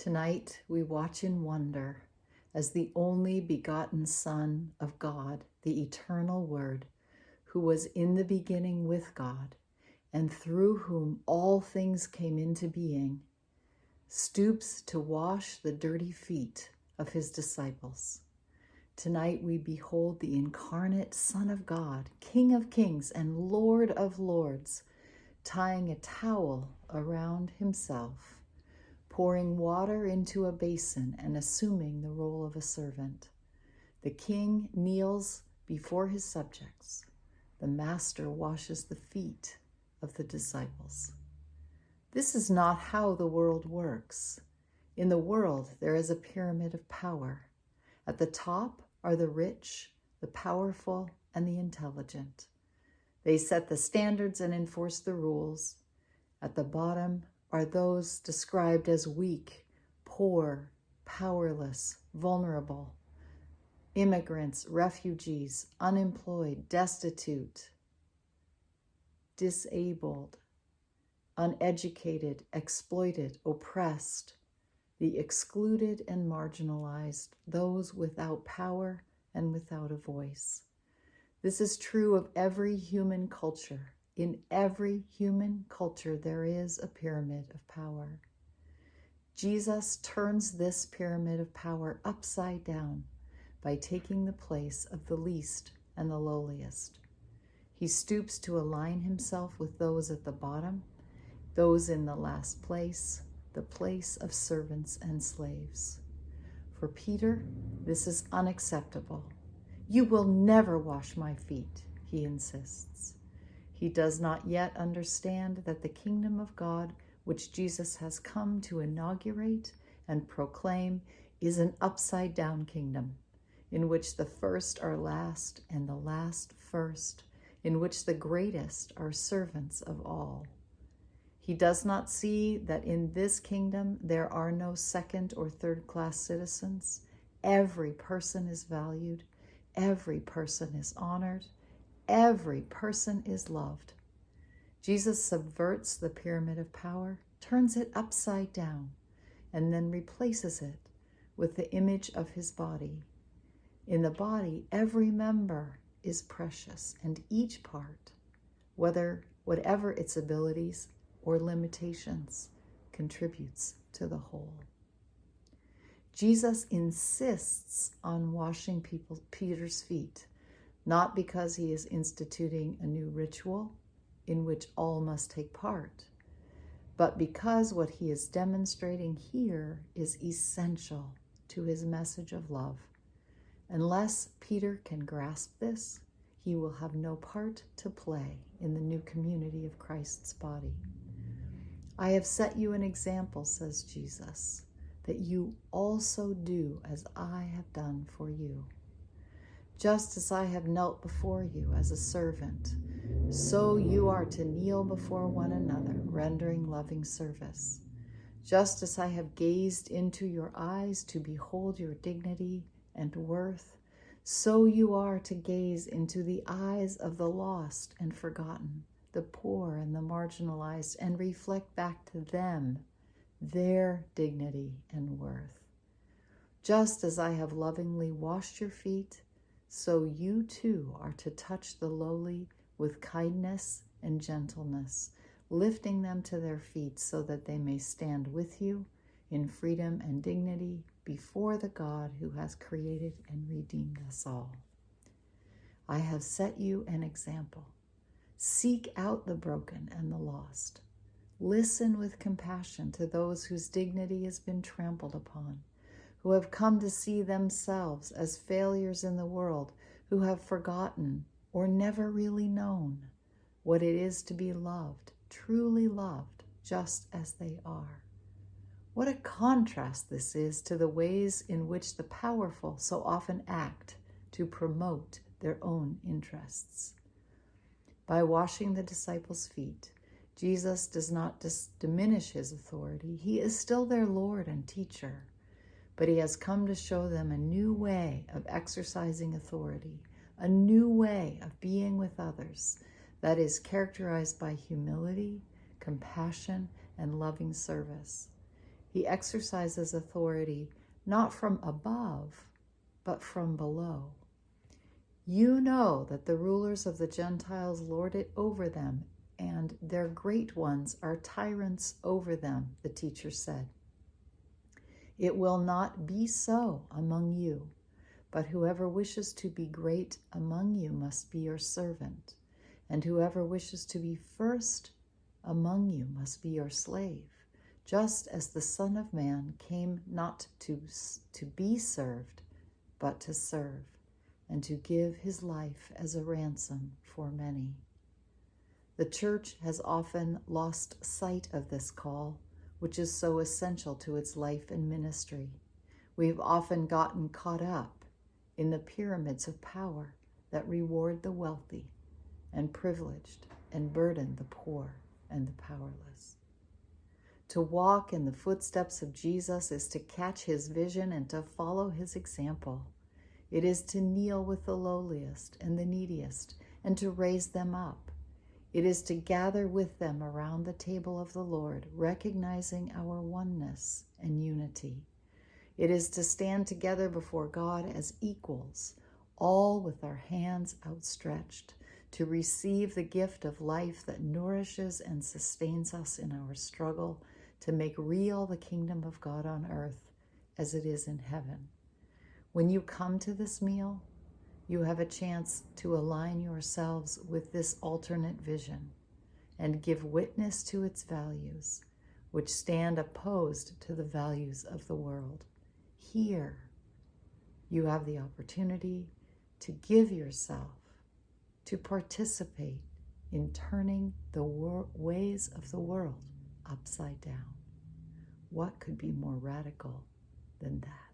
Tonight we watch in wonder as the only begotten Son of God, the eternal Word, who was in the beginning with God, and through whom all things came into being, stoops to wash the dirty feet of his disciples. Tonight we behold the incarnate Son of God, King of kings and Lord of lords, tying a towel around himself, pouring water into a basin and assuming the role of a servant. The king kneels before his subjects. The master washes the feet of the disciples. This is not how the world works. In the world, there is a pyramid of power. At the top are the rich, the powerful, and the intelligent. They set the standards and enforce the rules. At the bottom are those described as weak, poor, powerless, vulnerable, immigrants, refugees, unemployed, destitute, disabled, uneducated, exploited, oppressed, the excluded and marginalized, those without power and without a voice. This is true of every human culture. In every human culture, there is a pyramid of power. Jesus turns this pyramid of power upside down by taking the place of the least and the lowliest. He stoops to align himself with those at the bottom, those in the last place, the place of servants and slaves. For Peter, this is unacceptable. "You will never wash my feet," he insists. He does not yet understand that the kingdom of God, which Jesus has come to inaugurate and proclaim, is an upside-down kingdom, in which the first are last and the last first, in which the greatest are servants of all. He does not see that in this kingdom there are no second or third-class citizens. Every person is valued. Every person is honored. Every person is loved. Jesus subverts the pyramid of power, turns it upside down, and then replaces it with the image of his body. In the body, every member is precious, and each part, whatever its abilities or limitations, contributes to the whole. Jesus insists on washing Peter's feet, not because he is instituting a new ritual in which all must take part, but because what he is demonstrating here is essential to his message of love. Unless Peter can grasp this, he will have no part to play in the new community of Christ's body. "I have set you an example," says Jesus, "that you also do as I have done for you. Just as I have knelt before you as a servant, so you are to kneel before one another, rendering loving service. Just as I have gazed into your eyes to behold your dignity and worth, so you are to gaze into the eyes of the lost and forgotten, the poor and the marginalized, and reflect back to them their dignity and worth. Just as I have lovingly washed your feet, so you too are to touch the lowly with kindness and gentleness, lifting them to their feet so that they may stand with you in freedom and dignity before the God who has created and redeemed us all. I have set you an example. Seek out the broken and the lost. Listen with compassion to those whose dignity has been trampled upon, who have come to see themselves as failures in the world, who have forgotten or never really known what it is to be loved, truly loved, just as they are. What a contrast this is to the ways in which the powerful so often act to promote their own interests. By washing the disciples' feet, Jesus does not diminish his authority. He is still their Lord and teacher, but he has come to show them a new way of exercising authority, a new way of being with others that is characterized by humility, compassion, and loving service. He exercises authority not from above, but from below. You know that the rulers of the Gentiles lord it over them, and their great ones are tyrants over them, the teacher said. It will not be so among you, but whoever wishes to be great among you must be your servant, and whoever wishes to be first among you must be your slave, just as the Son of Man came not to be served, but to serve, and to give his life as a ransom for many. The church has often lost sight of this call, which is so essential to its life and ministry. We've often gotten caught up in the pyramids of power that reward the wealthy and privileged and burden the poor and the powerless. To walk in the footsteps of Jesus is to catch his vision and to follow his example. It is to kneel with the lowliest and the neediest and to raise them up. It is to gather with them around the table of the Lord, recognizing our oneness and unity. It is to stand together before God as equals, all with our hands outstretched, to receive the gift of life that nourishes and sustains us in our struggle to make real the kingdom of God on earth as it is in heaven. When you come to this meal, you have a chance to align yourselves with this alternate vision and give witness to its values, which stand opposed to the values of the world. Here, you have the opportunity to give yourself, to participate in turning the ways of the world upside down. What could be more radical than that?